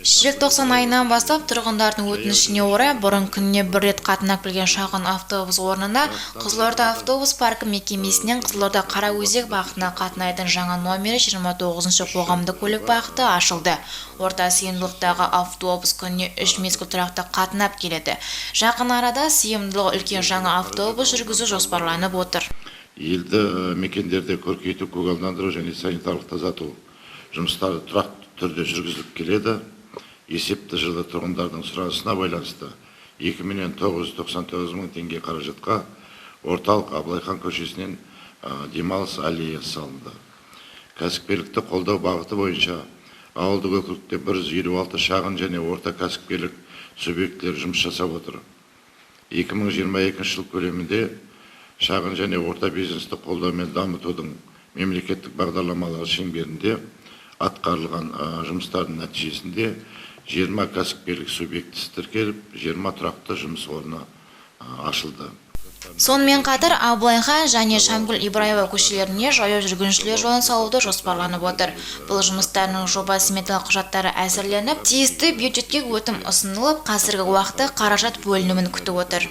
Желтоқсан айынан бастап тұрғындардың өтінішіне орай бұрын күніне бір рет қатынап келген шағын автобус орнына Қызылорда автобус паркі мекемесінен Қызылорда Қараөзек бағытына қатынайтын жаңа номері 29-шы қоғамдық көлік бағыты ашылды. Орта сыйымдылықтағы автобус күніне 3 мезгіл тұрақты қатынап келеді. Жақын арада сыйымдылығы үлкен жаңа автобус жүргізу жоспарланып отыр. Елді мекендерде көркейту, көгалдандыру және санитарлық тазарту жұмыстары тұрақты түрде жүргізіліп келеді. Есепті жылы тұрғындардың сұранысына байланысты 2.999.000 теңге қаражатқа орталық Абылайхан көшесінен демалыс аллеясы салынды. Кәсіпкерлікті қолдау бағыты бойынша ауылдық округте 156 шағын және орта кәсіпкерлік субъектілері жұмыс жасап отыр. 2022 жыл көлемінде шағын және орта бизнесті қолдау мен дамытудың мемлекеттік бағдарламалары шеңберінде атқарылған жұмыстардың нәтижесінде 20 кәсіпкерлік субъектісі тіркеліп, 20 тұрақты жұмыс орны ашылды. Сонымен қатар Абылайхан және Шамгүл Ибраева көшелеріне жаяу жүргіншілер жолын салуды жоспарланып отыр. Бұл жұмыстардың жоба сметалық құжаттары әзірленіп, тиісті бюджетке өтім ұсынылып, қазіргі уақытта қаражат бөлінуін күтіп отыр.